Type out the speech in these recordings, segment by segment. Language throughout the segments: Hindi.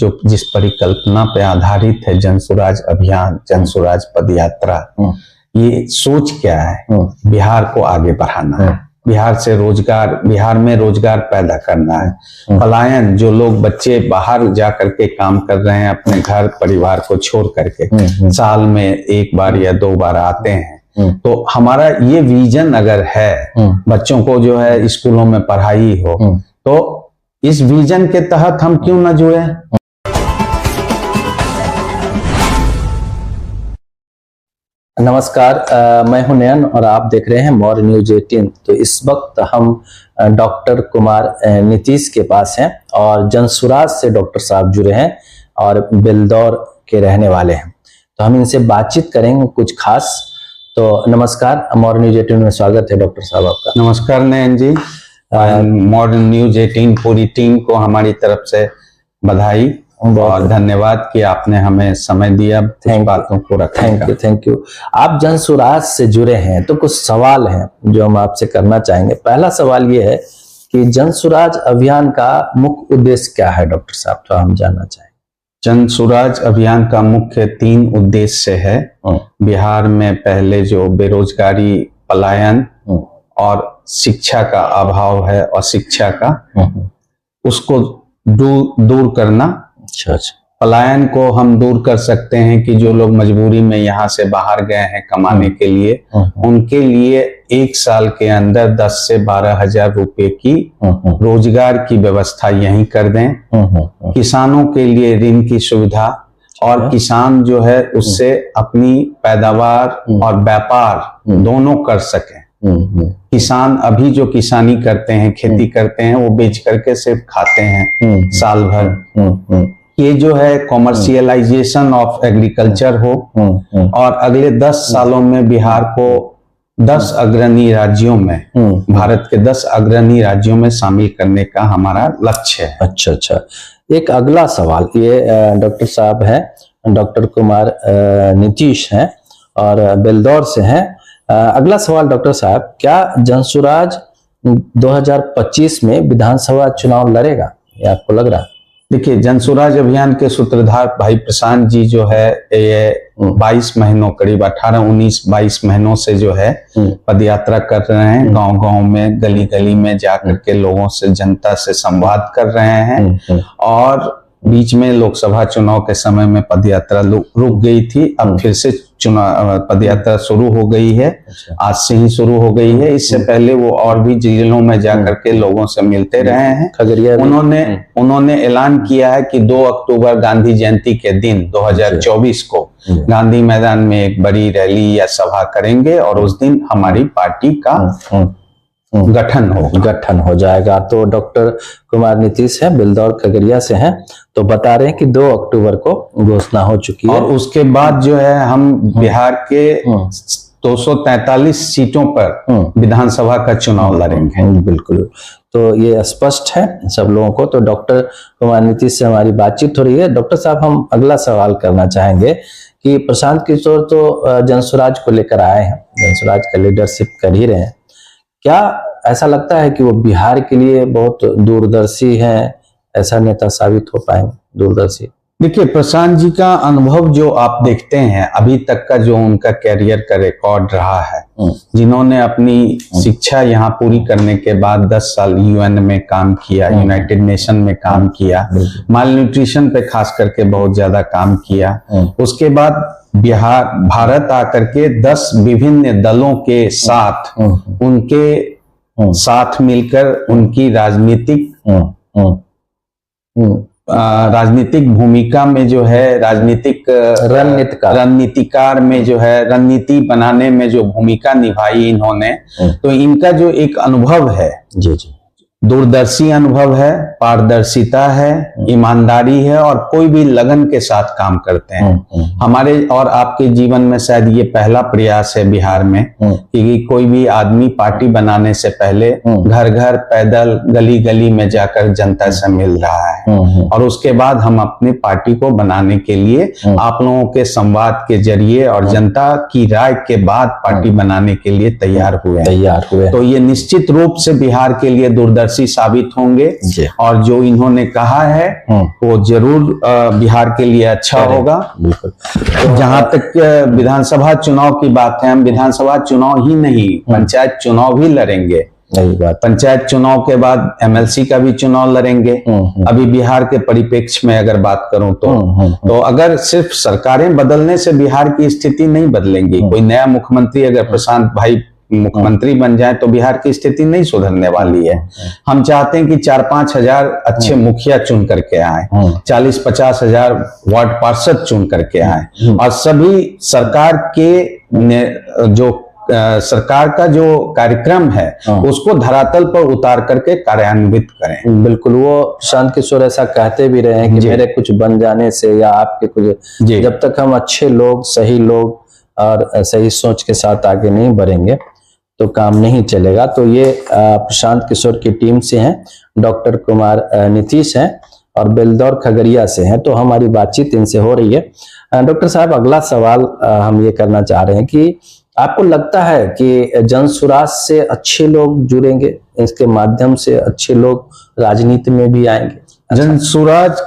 जो जिस परिकल्पना पे आधारित है जनसुराज अभियान, जनसुराज पदयात्रा, ये सोच क्या है? बिहार को आगे बढ़ाना है, बिहार से रोजगार, बिहार में रोजगार पैदा करना है। पलायन, जो लोग बच्चे बाहर जा करके काम कर रहे हैं, अपने घर परिवार को छोड़ करके साल में एक बार या 2 बार आते हैं, तो हमारा ये विजन अगर है, बच्चों को जो है स्कूलों में पढ़ाई हो, तो इस विजन के तहत हम क्यों न जुड़े। नमस्कार, मैं हूं नयन और आप देख रहे हैं मौर्य न्यूज 18। तो इस वक्त हम डॉक्टर कुमार नीतीश के पास हैं और जनसुराज से डॉक्टर साहब जुड़े हैं और बेलदौर के रहने वाले हैं। तो हम इनसे बातचीत करेंगे कुछ खास। तो नमस्कार, मौर्य न्यूज 18 में स्वागत है डॉक्टर साहब आपका। नमस्कार नयन जी, मॉडर्न न्यूज 18 पूरी टीम को हमारी तरफ से बधाई और धन्यवाद कि आपने हमें समय दिया बातों को रखने का। Thank you. आप जनसुराज से जुड़े हैं तो कुछ सवाल हैं जो हम आपसे करना चाहेंगे। पहला सवाल ये है कि जनसुराज अभियान का मुख्य उद्देश्य क्या है डॉक्टर साहब, तो हम जानना चाहेंगे। जनसुराज अभियान का मुख्य 3 उद्देश्य है। बिहार में पहले जो बेरोजगारी, पलायन और शिक्षा का अभाव है, और शिक्षा का उसको दूर करना। अच्छा। पलायन को हम दूर कर सकते हैं कि जो लोग मजबूरी में यहाँ से बाहर गए हैं कमाने के लिए, उनके लिए 1 साल के अंदर 10 से 12 हजार रुपए की रोजगार की व्यवस्था यहीं कर दें। किसानों के लिए ऋण की सुविधा, और किसान जो है उससे अपनी पैदावार और व्यापार दोनों कर सकें। किसान अभी जो किसानी करते हैं, खेती करते हैं, वो बेच करके सिर्फ खाते हैं साल भर। ये जो है कॉमर्शियलाइजेशन ऑफ एग्रीकल्चर हो, और अगले 10 सालों में बिहार को 10 अग्रणी राज्यों में, भारत के 10 अग्रणी राज्यों में शामिल करने का हमारा लक्ष्य है। अच्छा। एक अगला सवाल, ये डॉक्टर साहब हैं, डॉक्टर कुमार नीतीश हैं और बेलदौर से हैं। अगला सवाल डॉक्टर साहब, क्या जनसुराज 2025 में विधानसभा चुनाव लड़ेगा, ये आपको लग रहा है? देखिए, जनसुराज अभियान के सूत्रधार भाई प्रशांत जी जो है, ये 22 महीनों, करीब 18-19-22 महीनों से जो है पदयात्रा कर रहे हैं। गांव-गांव में, गली-गली में जाकर के लोगों से, जनता से संवाद कर रहे हैं। और बीच में लोकसभा चुनाव के समय में पदयात्रा रुक गई थी, अब फिर से पदयात्रा शुरू हो गई है। आज से ही शुरू हो गई है। इससे पहले वो और भी जिलों में जाकर के लोगों से मिलते रहे हैं। खगड़िया उन्होंने ऐलान किया है कि 2 अक्टूबर गांधी जयंती के दिन 2024 को गांधी मैदान में एक बड़ी रैली या सभा करेंगे, और उस दिन हमारी पार्टी का गठन हो जाएगा। तो डॉक्टर कुमार नीतीश है, बेलदौर खगड़िया से हैं, तो बता रहे हैं कि 2 अक्टूबर को घोषणा हो चुकी है। और उसके बाद जो है हम बिहार के 243 सीटों पर विधानसभा का चुनाव लड़ेंगे। बिल्कुल, तो ये स्पष्ट है सब लोगों को। तो डॉक्टर कुमार नीतीश से हमारी बातचीत हो रही है। डॉक्टर साहब, हम अगला सवाल करना चाहेंगे कि प्रशांत किशोर तो जनसुराज को लेकर आए हैं, जनसुराज का लीडरशिप कर ही रहे हैं। क्या ऐसा लगता है कि वो बिहार के लिए बहुत दूरदर्शी हैं, ऐसा नेता साबित हो पाएंगे, दूरदर्शी? देखिए, प्रशांत जी का अनुभव जो आप देखते हैं, अभी तक का जो उनका कैरियर का रिकॉर्ड रहा है, जिन्होंने अपनी शिक्षा यहाँ पूरी करने के बाद 10 साल यूएन में काम किया, यूनाइटेड नेशन में काम किया, माल न्यूट्रिशन पे खास करके बहुत ज्यादा काम किया। उसके बाद भारत आकर के 10 विभिन्न दलों के साथ, उनके साथ मिलकर उनकी राजनीतिक भूमिका में जो है, राजनीतिक रणनीतिकार में जो है, रणनीति बनाने में जो भूमिका निभाई इन्होंने, तो इनका जो एक अनुभव है, जी, दूरदर्शी अनुभव है, पारदर्शिता है, ईमानदारी है, और कोई भी लगन के साथ काम करते हैं। हमारे और आपके जीवन में शायद ये पहला प्रयास है बिहार में कि कोई भी आदमी पार्टी बनाने से पहले घर घर, पैदल, गली गली में जाकर जनता से मिल रहा है, और उसके बाद हम अपनी पार्टी को बनाने के लिए आप लोगों के संवाद के जरिए और जनता की राय के बाद पार्टी बनाने के लिए तैयार हुए। तो ये निश्चित रूप से बिहार के लिए दूरदर्शी दूरदर्शी साबित होंगे जी। और जो इन्होंने कहा है वो जरूर बिहार के लिए अच्छा होगा। बिल्कुल। जहां तक विधानसभा चुनाव की बात है, हम विधानसभा चुनाव ही नहीं पंचायत चुनाव भी लड़ेंगे। पंचायत चुनाव के बाद एमएलसी का भी चुनाव लड़ेंगे। अभी बिहार के परिप्रेक्ष्य में अगर बात करूं तो अगर सिर्फ सरकारें बदलने से बिहार की स्थिति नहीं बदलेंगी। कोई नया मुख्यमंत्री अगर प्रशांत भाई मुख्यमंत्री बन जाए तो बिहार की स्थिति नहीं सुधरने वाली है। हम चाहते हैं कि 4-5 हजार अच्छे मुखिया चुन करके आए, 40-50 हजार वार्ड पार्षद चुन करके आए और सभी सरकार के जो सरकार का जो कार्यक्रम है उसको धरातल पर उतार करके कार्यान्वित करें। बिल्कुल, वो प्रशांत किशोर ऐसा कहते भी रहे हैं कि मेरे कुछ बन जाने से या आपके कुछ, जब तक हम अच्छे लोग, सही लोग और सही सोच के साथ आगे नहीं बढ़ेंगे तो काम नहीं चलेगा। तो ये प्रशांत किशोर की टीम से हैं, डॉक्टर कुमार नीतीश हैं और बेलदौर खगड़िया से हैं। तो हमारी बातचीत इनसे हो रही है। डॉक्टर साहब, अगला सवाल हम ये करना चाह रहे हैं कि आपको लगता है कि जनसुराज से अच्छे लोग जुड़ेंगे, इसके माध्यम से अच्छे लोग राजनीति में भी आएंगे? जनसुराज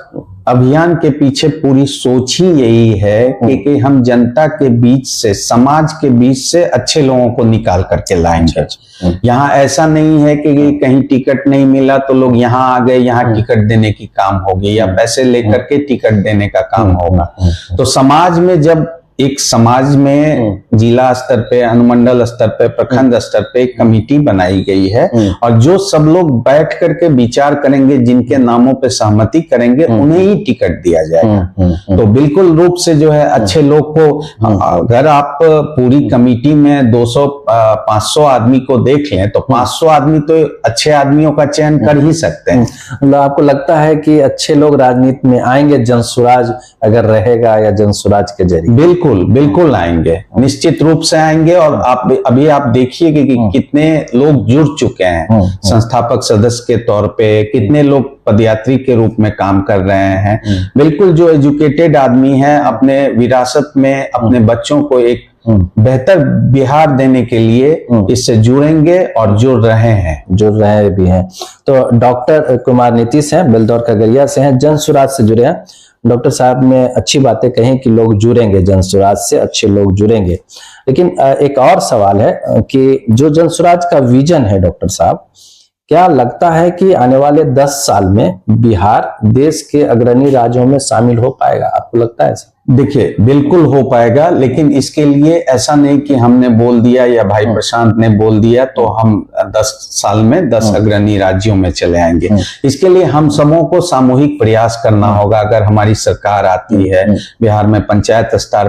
अभियान के पीछे पूरी सोच ही यही है कि हम जनता के बीच से, समाज के बीच से अच्छे लोगों को निकाल करके लाएंगे। यहाँ ऐसा नहीं है कि कहीं टिकट नहीं मिला तो लोग यहाँ आ गए, यहाँ टिकट देने की काम होगी या पैसे लेकर के टिकट देने का काम होगा। तो समाज में जब एक समाज में जिला स्तर पे, अनुमंडल स्तर पे, प्रखंड स्तर पे एक कमेटी बनाई गई है और जो सब लोग बैठ करके विचार करेंगे, जिनके नामों पे सहमति करेंगे, उन्हें ही टिकट दिया जाएगा। तो बिल्कुल रूप से जो है अच्छे लोग को, अगर आप पूरी कमेटी में 200-500 आदमी को देख लें तो 500 आदमी तो अच्छे आदमियों का चयन कर ही सकते हैं। मतलब आपको लगता है कि अच्छे लोग राजनीति में आएंगे जनसुराज अगर रहेगा या जनसुराज के जरिए? बिल्कुल आएंगे, निश्चित रूप से आएंगे। और अभी आप देखिए कि कितने लोग जुड़ चुके हैं संस्थापक सदस्य के तौर पे, कितने लोग पदयात्री के रूप में काम कर रहे हैं। बिल्कुल, जो एजुकेटेड आदमी है अपने विरासत में अपने बच्चों को एक बेहतर बिहार देने के लिए इससे जुड़ेंगे और जुड़ रहे भी हैं। तो डॉक्टर कुमार नीतीश हैं, बेलदौर खगड़िया से हैं, जनसुराज से जुड़े हैं। डॉक्टर साहब ने अच्छी बातें कही कि लोग जुड़ेंगे, जनसुराज से अच्छे लोग जुड़ेंगे। लेकिन एक और सवाल है कि जो जनसुराज का विजन है डॉक्टर साहब, क्या लगता है कि आने वाले 10 साल में बिहार देश के अग्रणी राज्यों में शामिल हो पाएगा? आपको लगता है ऐसा? देखिए, बिल्कुल हो पाएगा, लेकिन इसके लिए ऐसा नहीं कि हमने बोल दिया या भाई प्रशांत ने बोल दिया तो हम 10 साल में 10 अग्रणी राज्यों में चले आएंगे। इसके लिए हम सबों को सामूहिक प्रयास करना होगा। अगर हमारी सरकार आती है, बिहार में पंचायत स्तर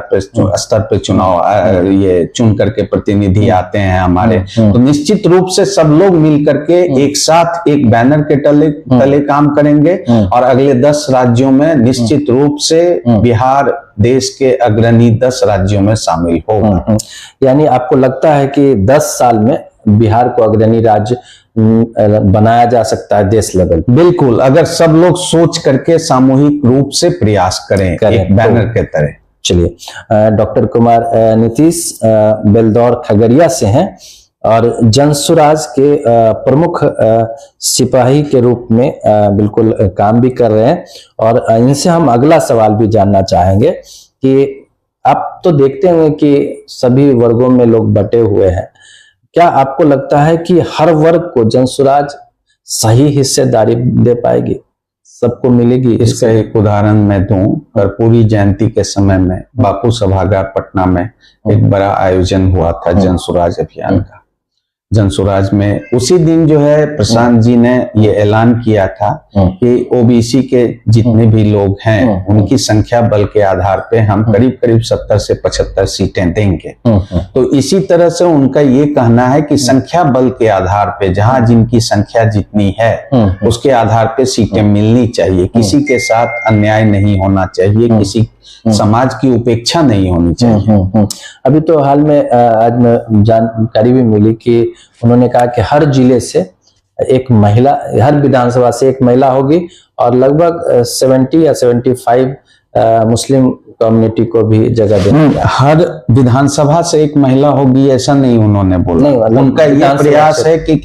पे चुनाव ये चुन करके प्रतिनिधि आते हैं हमारे, तो निश्चित रूप से सब लोग मिल करके एक साथ एक बैनर के तले काम करेंगे और अगले 10 राज्यों में निश्चित रूप से बिहार देश के अग्रणी 10 राज्यों में शामिल होगा। यानी आपको लगता है कि 10 साल में बिहार को अग्रणी राज्य बनाया जा सकता है देश लेवल? बिल्कुल, अगर सब लोग सोच करके सामूहिक रूप से प्रयास करें एक बैनर के तरह। चलिए, डॉक्टर कुमार नीतीश बेलदौर खगड़िया से हैं और जनसुराज के प्रमुख सिपाही के रूप में बिल्कुल काम भी कर रहे हैं। और इनसे हम अगला सवाल भी जानना चाहेंगे कि आप तो देखते हैं कि सभी वर्गों में लोग बटे हुए हैं, क्या आपको लगता है कि हर वर्ग को जनसुराज सही हिस्सेदारी दे पाएगी, सबको मिलेगी? इसका एक उदाहरण मैं दूं, कर्पूरी जयंती के समय में बापू सभागार पटना में एक बड़ा आयोजन हुआ था जनसुराज अभियान का। जनसुराज में उसी दिन जो है प्रशांत जी ने ये ऐलान किया था कि ओबीसी के जितने भी लोग हैं उनकी संख्या बल के आधार पे हम करीब करीब 70 से 75 सीटें देंगे। तो इसी तरह से उनका ये कहना है कि संख्या बल के आधार पे जहां जिनकी संख्या जितनी है उसके आधार पे सीटें मिलनी चाहिए, किसी के साथ अन्याय नहीं होना चाहिए, किसी समाज की उपेक्षा नहीं होनी चाहिए। अभी तो हाल में आज में जानकारी भी मिली कि उन्होंने कहा कि हर जिले से एक महिला, हर विधानसभा से एक महिला होगी और लगभग 70 या 75 मुस्लिम कम्युनिटी को भी जगह देना। हर विधानसभा से एक महिला होगी ऐसा नहीं उन्होंने बोला, उनका यह प्रयास है कि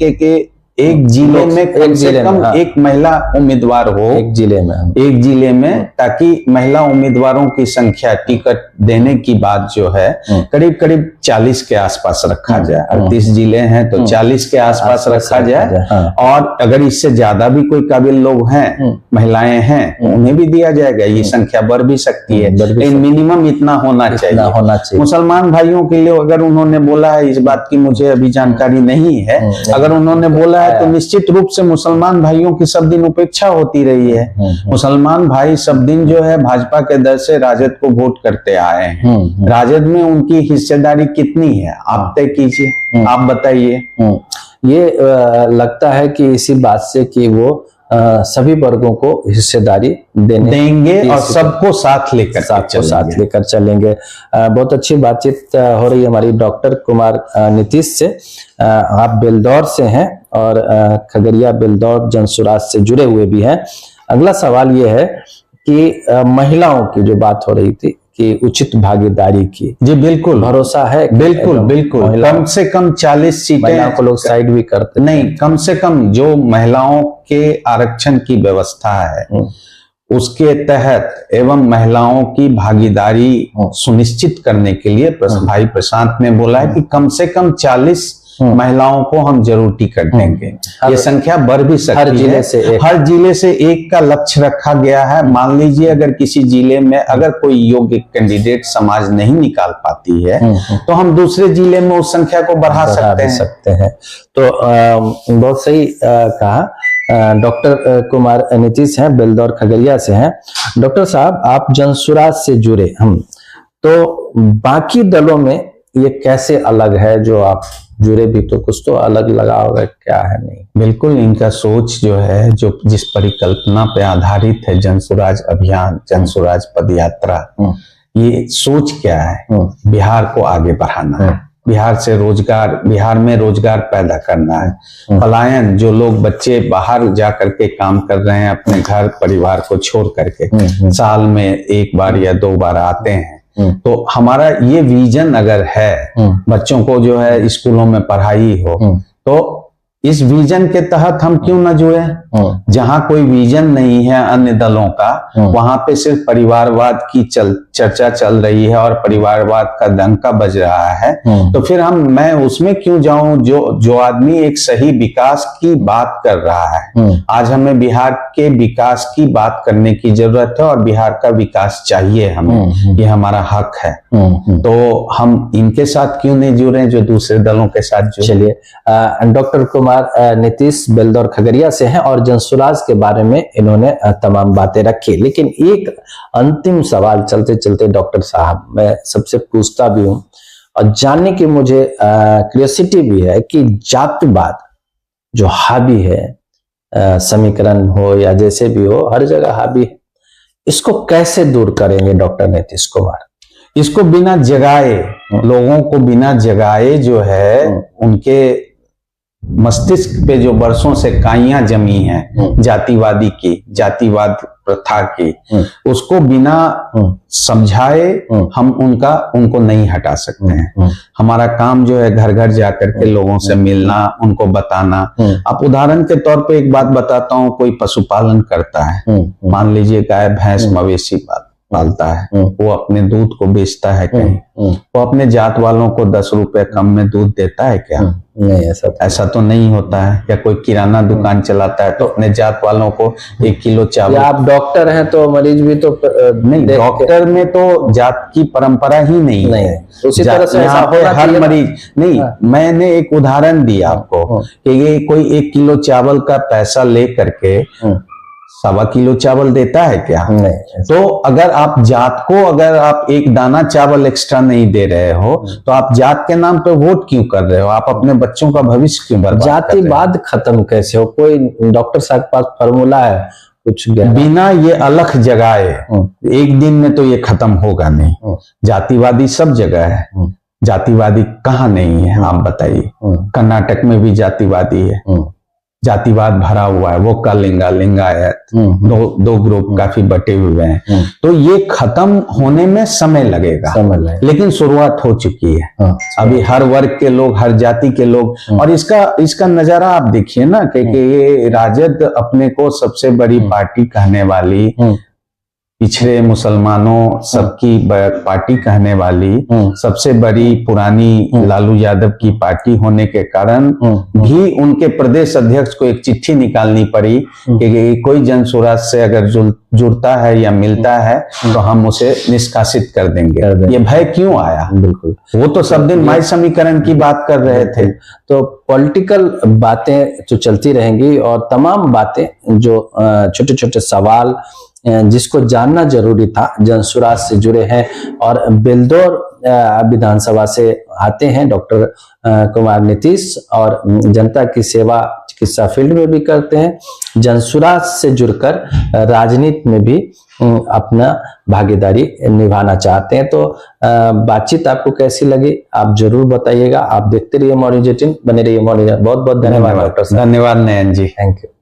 एक जिले में कम से कम एक महिला उम्मीदवार हो, एक जिले में, ताकि महिला उम्मीदवारों की संख्या टिकट देने की बात जो है करीब करीब 40 के आसपास रखा जाए। 38 जिले हैं तो 40 के आसपास रखा जाए। और अगर इससे ज्यादा भी कोई काबिल लोग हैं, महिलाएं हैं, उन्हें भी दिया जाएगा। ये संख्या बढ़ भी सकती है, लेकिन मिनिमम इतना होना चाहिए। मुसलमान भाइयों के लिए अगर उन्होंने बोला है, इस बात की मुझे अभी जानकारी नहीं है, अगर उन्होंने बोला है तो निश्चित रूप से मुसलमान भाइयों की सब दिन उपेक्षा होती रही है। मुसलमान भाई सब दिन जो है भाजपा के दर से राजद को वोट करते आए हैं। राजद में उनकी हिस्सेदारी कितनी है, आप तय कीजिए, आप बताइए। ये लगता है कि इसी बात से कि वो सभी वर्गों को हिस्सेदारी देंगे और सबको साथ लेकर चलेंगे। बहुत अच्छी बातचीत हो रही है हमारी डॉक्टर कुमार नीतीश से। आप बेलदौर से हैं और खगड़िया बेलदौर जनसुराज से जुड़े हुए भी हैं। अगला सवाल ये है कि महिलाओं की जो बात हो रही थी कि उचित भागीदारी की, जी बिल्कुल भरोसा है, बिल्कुल कम से कम 40 सीटें महिलाओं को लोग साइड भी करते नहीं, कम से कम जो महिलाओं के आरक्षण की व्यवस्था है उसके तहत एवं महिलाओं की भागीदारी सुनिश्चित करने के लिए भाई प्रशांत ने बोला है कि कम से कम 40 महिलाओं को हम जरूर टिकट देंगे। ये संख्या बढ़ भी सकती है। हर जिले से एक का लक्ष्य रखा गया है। मान लीजिए अगर किसी जिले में अगर कोई योग्य कैंडिडेट समाज नहीं निकाल पाती है तो हम दूसरे जिले में उस संख्या को बढ़ा सकते हैं। तो बहुत सही कहा। डॉक्टर कुमार नीतीश हैं, बेलदौर खगड़िया से हैं। डॉक्टर साहब, आप जनसुराज से जुड़े हम, तो बाकी दलों में ये कैसे अलग है? जो आप जुड़े भी तो कुछ तो अलग लगा होगा, क्या है? नहीं, बिल्कुल इनका सोच जो है, जो जिस परिकल्पना पे आधारित है जनसुराज अभियान, जनसुराज पदयात्रा, ये सोच क्या है? बिहार को आगे बढ़ाना है, बिहार से रोजगार, बिहार में रोजगार पैदा करना है। पलायन, जो लोग बच्चे बाहर जा करके काम कर रहे हैं अपने घर परिवार को छोड़ करके, साल में एक बार या 2 बार आते हैं, तो हमारा ये विजन अगर है, बच्चों को जो है स्कूलों में पढ़ाई हो, तो इस विजन के तहत हम क्यों न जुड़े? जहां कोई विजन नहीं है अन्य दलों का, वहां पे सिर्फ परिवारवाद की चर्चा चल रही है और परिवारवाद का डंका बज रहा है, तो फिर मैं उसमें क्यों जाऊं? जो आदमी एक सही विकास की बात कर रहा है, आज हमें बिहार के विकास की बात करने की जरूरत है और बिहार का विकास चाहिए हमें, ये हमारा हक है। तो हम इनके साथ क्यों नहीं जुड़े जो दूसरे दलों के साथ जुड़े? चलिए, डॉक्टर कुमार नीतीश बेलदौर खगड़िया से हैं और जनसुराज के बारे में इन्होंने तमाम बातें रखी। लेकिन एक अंतिम सवाल चलते चलते डॉक्टर साहब मैं सबसे पूछता भी हूं और जानने की मुझे क्यूरियोसिटी भी है कि जातिवाद जो हावी है, समीकरण हो या जैसे भी हो, हर जगह हावी है, इसको कैसे दूर करेंगे डॉक्टर नीतीश कुमार? इसको बिना जगाए, लोगों को बिना जगाए जो है, उनके मस्तिष्क पे जो बरसों से काइयां जमी हैं जातिवादी की, जातिवाद प्रथा की, उसको बिना समझाए हम उनको नहीं हटा सकते हैं। हमारा काम जो है घर घर जाकर के लोगों से मिलना, उनको बताना। आप उदाहरण के तौर पे एक बात बताता हूँ, कोई पशुपालन करता है, मान लीजिए गाय भैंस मवेशी पालता है, वो अपने दूध को बेचता है कहीं, वो अपने जात वालों को 10 रुपए कम में दूध देता है क्या? नहीं, ऐसा तो नहीं होता है। या कोई किराना दुकान चलाता है तो अपने जात वालों को 1 किलो चावल। आप डॉक्टर हैं तो मरीज भी तो नहीं, डॉक्टर में तो जात की परंपरा ही नहीं है। उसी तरह से हर मरीज नहीं। मैंने एक उदाहरण दिया आपको कि ये कोई 1 किलो चावल का पैसा ले करके 1.25 किलो चावल देता है क्या? नहीं। तो अगर आप जात को, अगर आप एक दाना चावल एक्स्ट्रा नहीं दे रहे हो तो आप जात के नाम पे वोट क्यों कर रहे हो? आप अपने बच्चों का भविष्य क्यों बर्बाद कर रहे हो? जातिवाद खत्म कैसे हो? कोई डॉक्टर साहब के पास फॉर्मूला है कुछ? बिना ये अलख जगाए एक दिन में तो ये खत्म होगा नहीं। जातिवादी सब जगह है, जातिवादी कहाँ नहीं है? आप बताइए। कर्नाटक में भी जातिवादी है, जातिवाद भरा हुआ है, वो का लिंगायत, दो ग्रुप काफी बटे हुए हैं। तो ये खत्म होने में समय लगेगा, लेकिन शुरुआत हो चुकी है। अभी हर वर्ग के लोग, हर जाति के लोग, और इसका नजारा आप देखिए ना कि ये राजद अपने को सबसे बड़ी पार्टी कहने वाली, पिछड़े मुसलमानों सबकी पार्टी कहने वाली, सबसे बड़ी पुरानी लालू यादव की पार्टी होने के कारण भी उनके प्रदेश अध्यक्ष को एक चिट्ठी निकालनी पड़ी कि कोई जन स्वराज से अगर जुड़ता है या मिलता है तो हम उसे निष्कासित कर देंगे। ये भय क्यों आया? बिल्कुल, वो तो सब दिन माई समीकरण की बात कर रहे थे। तो पॉलिटिकल बातें तो चलती रहेंगी, और तमाम बातें जो छोटे छोटे सवाल जिसको जानना जरूरी था, जनसुराज से जुड़े हैं, और बेलदौर विधानसभा से आते हैं डॉक्टर कुमार नीतीश, और जनता की सेवा चिकित्सा फील्ड में भी करते हैं, जनसुराज से जुड़कर राजनीति में भी अपना भागीदारी निभाना चाहते हैं। तो बातचीत आपको कैसी लगी आप जरूर बताइएगा। आप देखते रहिए मॉर्निंग 18, बने रहिए मॉर्निंग। बहुत बहुत धन्यवाद डॉक्टर साहब। धन्यवाद नयन जी, थैंक यू।